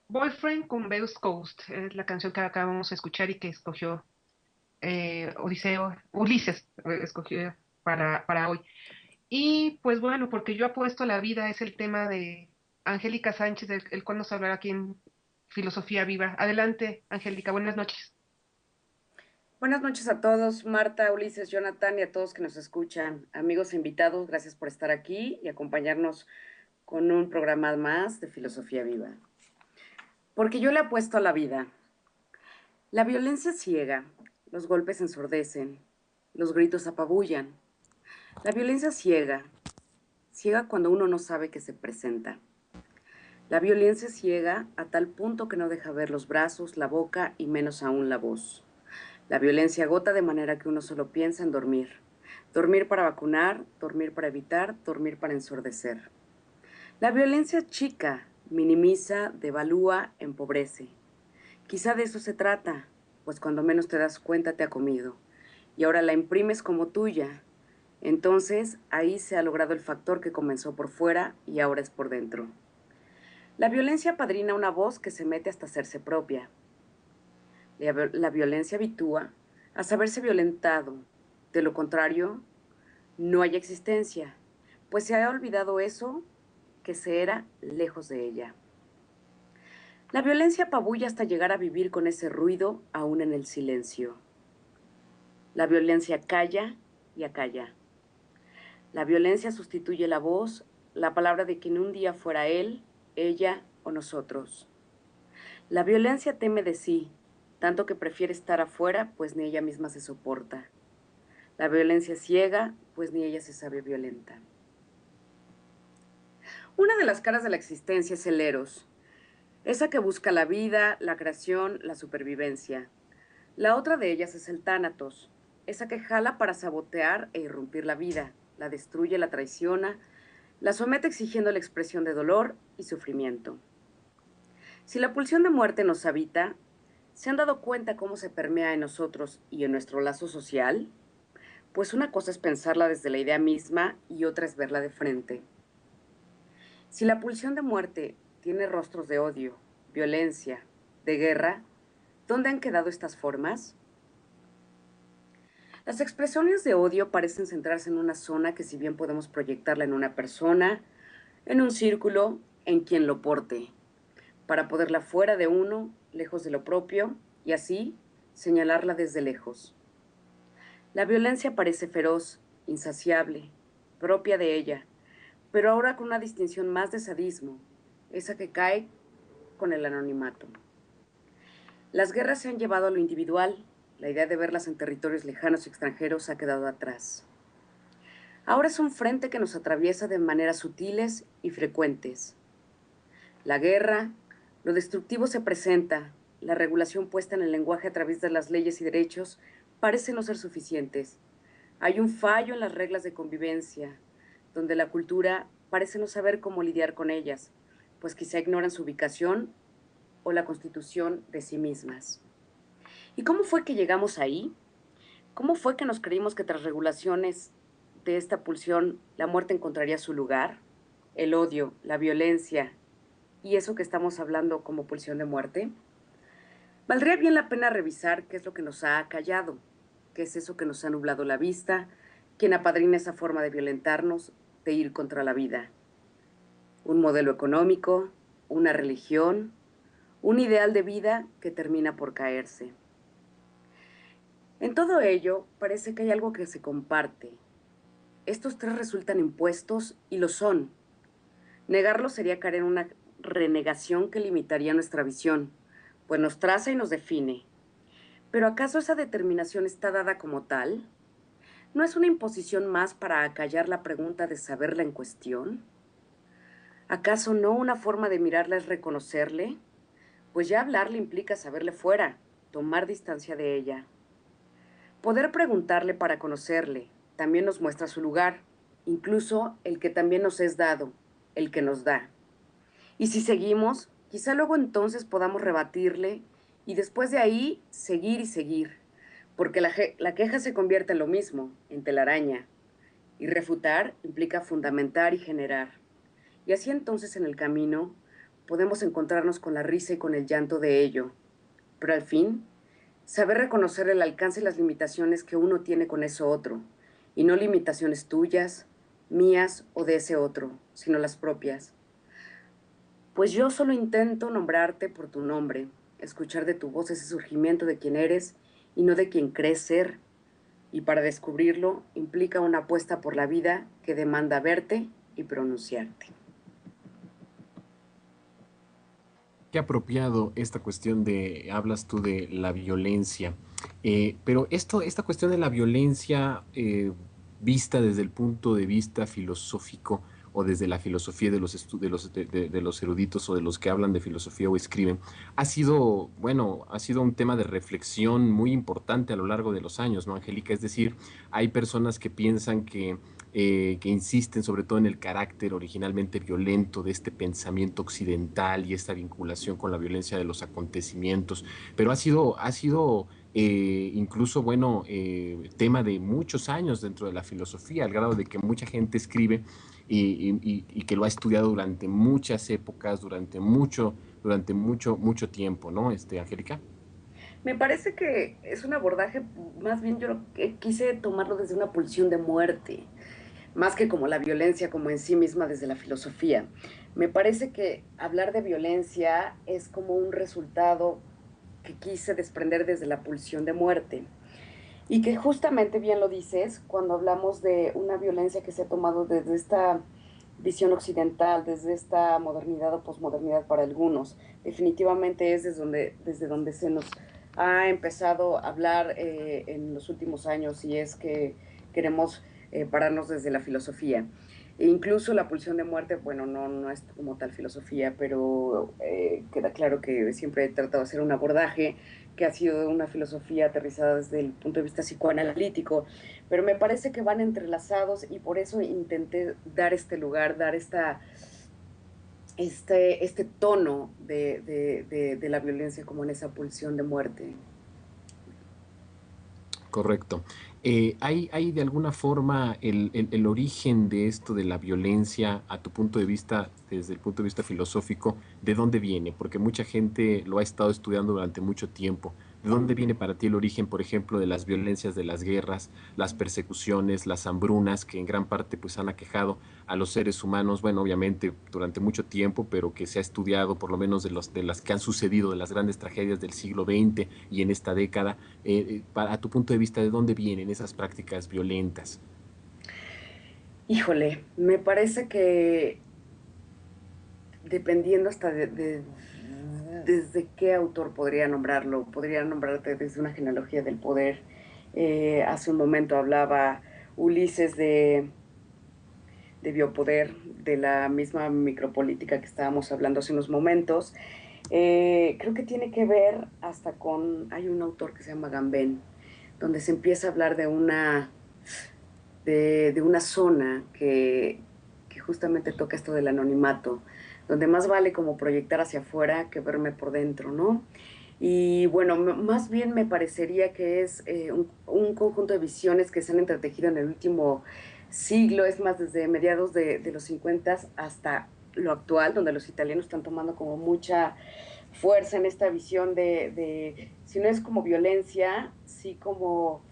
Boyfriend con Beus Coast es la canción que acabamos de escuchar y que escogió Ulises, escogió para hoy. Y pues bueno, porque yo apuesto a la vida es el tema de Angélica Sánchez, el cual nos hablará aquí en Filosofía Viva. Adelante, Angélica, buenas noches. Buenas noches a todos, Marta, Ulises, Jonathan y a todos que nos escuchan. Amigos e invitados, gracias por estar aquí y acompañarnos con un programa más de Filosofía Viva. Porque yo le apuesto a la vida. La violencia ciega, los golpes ensordecen, los gritos apabullan. La violencia ciega, ciega cuando uno no sabe que se presenta. La violencia ciega a tal punto que no deja ver los brazos, la boca y menos aún la voz. La violencia agota de manera que uno solo piensa en dormir. Dormir para vacunar, dormir para evitar, dormir para ensordecer. La violencia chica, minimiza, devalúa, empobrece. Quizá de eso se trata, pues cuando menos te das cuenta te ha comido. Y ahora la imprimes como tuya. Entonces ahí se ha logrado el factor que comenzó por fuera y ahora es por dentro. La violencia padrina una voz que se mete hasta hacerse propia. La violencia habitúa a saberse violentado. De lo contrario, no hay existencia, pues se ha olvidado eso que se era lejos de ella. La violencia apabulla hasta llegar a vivir con ese ruido aún en el silencio. La violencia calla y acalla. La violencia sustituye la voz, la palabra de quien un día fuera él, ella o nosotros. La violencia teme de sí, tanto que prefiere estar afuera, pues ni ella misma se soporta. La violencia ciega, pues ni ella se sabe violenta. Una de las caras de la existencia es el eros, esa que busca la vida, la creación, la supervivencia. La otra de ellas es el tánatos, esa que jala para sabotear e irrumpir la vida, la destruye, la traiciona, la somete exigiendo la expresión de dolor y sufrimiento. Si la pulsión de muerte nos habita, ¿se han dado cuenta cómo se permea en nosotros y en nuestro lazo social? Pues una cosa es pensarla desde la idea misma y otra es verla de frente. Si la pulsión de muerte tiene rostros de odio, violencia, de guerra, ¿dónde han quedado estas formas? Las expresiones de odio parecen centrarse en una zona que si bien podemos proyectarla en una persona, en un círculo, en quien lo porte, para poderla fuera de uno, lejos de lo propio, y así señalarla desde lejos. La violencia parece feroz, insaciable, propia de ella, pero ahora con una distinción más de sadismo, esa que cae con el anonimato. Las guerras se han llevado a lo individual, la idea de verlas en territorios lejanos y extranjeros ha quedado atrás. Ahora es un frente que nos atraviesa de maneras sutiles y frecuentes. La guerra, lo destructivo se presenta, la regulación puesta en el lenguaje a través de las leyes y derechos parece no ser suficientes. Hay un fallo en las reglas de convivencia, donde la cultura parece no saber cómo lidiar con ellas, pues quizá ignoran su ubicación o la constitución de sí mismas. ¿Y cómo fue que llegamos ahí? ¿Cómo fue que nos creímos que tras regulaciones de esta pulsión la muerte encontraría su lugar? El odio, la violencia y eso que estamos hablando como pulsión de muerte. Valdría bien la pena revisar qué es lo que nos ha callado, qué es eso que nos ha nublado la vista, quién apadrina esa forma de violentarnos, de ir contra la vida. Un modelo económico, una religión, un ideal de vida que termina por caerse. En todo ello, parece que hay algo que se comparte. Estos tres resultan impuestos y lo son. Negarlo sería caer en una renegación que limitaría nuestra visión, pues nos traza y nos define. ¿Pero acaso esa determinación está dada como tal? ¿No es una imposición más para acallar la pregunta de saberla en cuestión? ¿Acaso no una forma de mirarla es reconocerle? Pues ya hablarle implica saberle fuera, tomar distancia de ella. Poder preguntarle para conocerle también nos muestra su lugar, incluso el que también nos es dado, el que nos da. Y si seguimos, quizá luego entonces podamos rebatirle y después de ahí seguir y seguir, porque la queja se convierte en lo mismo, en telaraña, y refutar implica fundamentar y generar. Y así entonces en el camino podemos encontrarnos con la risa y con el llanto de ello, pero al fin, saber reconocer el alcance y las limitaciones que uno tiene con ese otro, y no limitaciones tuyas, mías o de ese otro, sino las propias. Pues yo solo intento nombrarte por tu nombre, escuchar de tu voz ese surgimiento de quien eres y no de quien crees ser. Y para descubrirlo implica una apuesta por la vida que demanda verte y pronunciarte. Qué apropiado esta cuestión de, hablas tú de la violencia, pero esta cuestión de la violencia vista desde el punto de vista filosófico o desde la filosofía de de los eruditos o de los que hablan de filosofía o escriben, ha sido, bueno, ha sido un tema de reflexión muy importante a lo largo de los años, ¿no, Angélica? Es decir, hay personas que piensan que insisten sobre todo en el carácter originalmente violento de este pensamiento occidental y esta vinculación con la violencia de los acontecimientos, pero ha sido incluso, bueno, tema de muchos años dentro de la filosofía, al grado de que mucha gente escribe y que lo ha estudiado durante muchas épocas, mucho tiempo, ¿no, Angélica? Me parece que es un abordaje, más bien yo quise tomarlo desde una pulsión de muerte, más que como la violencia como en sí misma desde la filosofía. Me parece que hablar de violencia es como un resultado que quise desprender desde la pulsión de muerte. Y que justamente bien lo dices cuando hablamos de una violencia que se ha tomado desde esta visión occidental, desde esta modernidad o posmodernidad para algunos. Definitivamente es desde donde se nos ha empezado a hablar en los últimos años y es que queremos pararnos desde la filosofía. E incluso la pulsión de muerte, bueno, no es como tal filosofía, pero queda claro que siempre he tratado de hacer un abordaje que ha sido una filosofía aterrizada desde el punto de vista psicoanalítico, pero me parece que van entrelazados y por eso intenté dar este lugar, dar este tono de la violencia como en esa pulsión de muerte. Correcto. ¿Hay de alguna forma el origen de esto de la violencia, a tu punto de vista, desde el punto de vista filosófico, de dónde viene? Porque mucha gente lo ha estado estudiando durante mucho tiempo. ¿De dónde viene para ti el origen, por ejemplo, de las violencias de las guerras, las persecuciones, las hambrunas, que en gran parte pues han aquejado a los seres humanos, bueno, obviamente durante mucho tiempo, pero que se ha estudiado por lo menos de las que han sucedido, de las grandes tragedias del siglo XX y en esta década? A tu punto de vista, ¿de dónde vienen esas prácticas violentas? Híjole, me parece que dependiendo hasta desde qué autor podría nombrarte desde una genealogía del poder. Hace un momento hablaba Ulises de biopoder, de la misma micropolítica que estábamos hablando hace unos momentos. Creo que tiene que ver hasta con, hay un autor que se llama Gambén, donde se empieza a hablar de una zona que justamente toca esto del anonimato, donde más vale como proyectar hacia afuera que verme por dentro, ¿no? Y bueno, más bien me parecería que es un conjunto de visiones que se han entretejido en el último siglo, es más, desde mediados de los 50 hasta lo actual, donde los italianos están tomando como mucha fuerza en esta visión si no es como violencia, sí como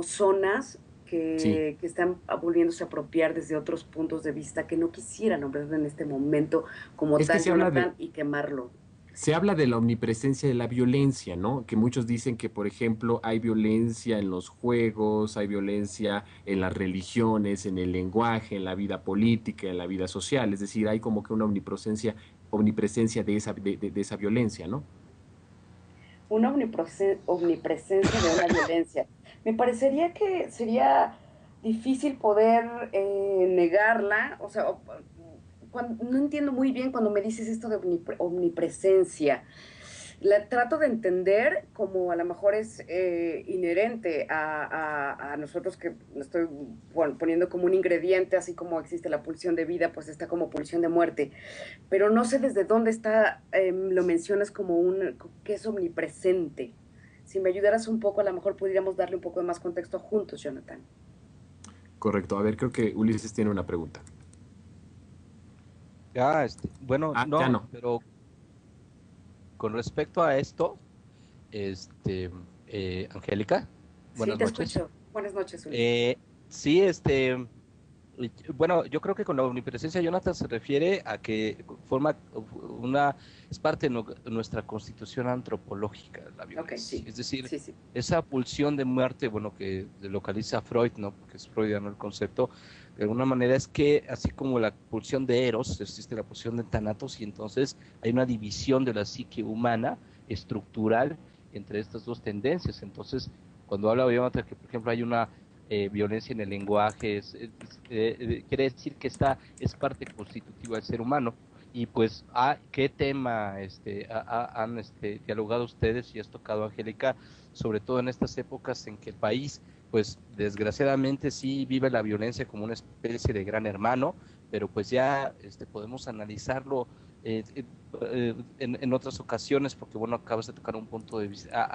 zonas Sí, que están volviéndose a apropiar desde otros puntos de vista que no quisiera nombrar en este momento como es que tal Jonathan y quemarlo. se habla de la omnipresencia de la violencia, ¿no? Que muchos dicen que, por ejemplo, hay violencia en los juegos, hay violencia en las religiones, en el lenguaje, en la vida política, en la vida social. Es decir, hay como que una omnipresencia de esa violencia, ¿no? Una omnipresencia de una violencia. Me parecería que sería difícil poder negarla, o sea, no entiendo muy bien cuando me dices esto de omnipresencia. La trato de entender como a lo mejor es inherente a nosotros que estoy bueno, poniendo como un ingrediente, así como existe la pulsión de vida, pues está como pulsión de muerte, pero no sé desde dónde está, lo mencionas como que es omnipresente. Si me ayudaras un poco, a lo mejor pudiéramos darle un poco de más contexto juntos, Jonathan. Correcto. A ver, creo que Ulises tiene una pregunta. Bueno, Ya no, no. pero con respecto a esto, Angélica, Sí, buenas te noches. escucho. Buenas noches, Ulises. Eh, sí, bueno, yo creo que con la omnipresencia, Jonathan, se refiere a que forma una, es parte de nuestra constitución antropológica, la Ok, violencia. sí, Es decir, sí, sí. esa pulsión de muerte, bueno, que localiza Freud, ¿no? Porque es freudiano el concepto, de alguna manera es que, así como la pulsión de Eros, existe la pulsión de Thanatos, y entonces hay una división de la psique humana estructural entre estas dos tendencias. Entonces, cuando habla Jonathan que, por ejemplo, hay una violencia en el lenguaje, quiere decir que esta es parte constitutiva del ser humano. Y pues, ¿qué tema han dialogado ustedes y has tocado, Angélica, sobre todo en estas épocas en que el país, pues desgraciadamente sí vive la violencia como una especie de gran hermano, pero pues ya podemos analizarlo en otras ocasiones, porque bueno, acabas de tocar un punto de vista,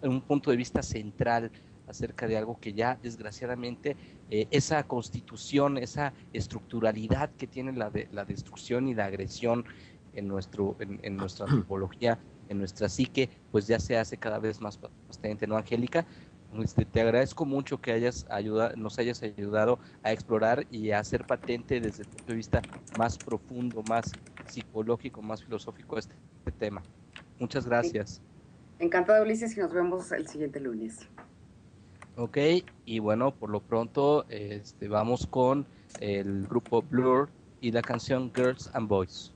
un punto de vista central acerca de algo que ya desgraciadamente esa constitución, esa estructuralidad que tiene la destrucción y la agresión en nuestra antropología, en nuestra psique, pues ya se hace cada vez más patente, ¿no, Angélica? Te agradezco mucho que nos hayas ayudado a explorar y a hacer patente desde el punto de vista más profundo, más psicológico, más filosófico este tema. Muchas Sí. gracias. Encantada, Ulises, y nos vemos el siguiente lunes. Ok, y bueno, por lo pronto vamos con el grupo Blur y la canción Girls and Boys.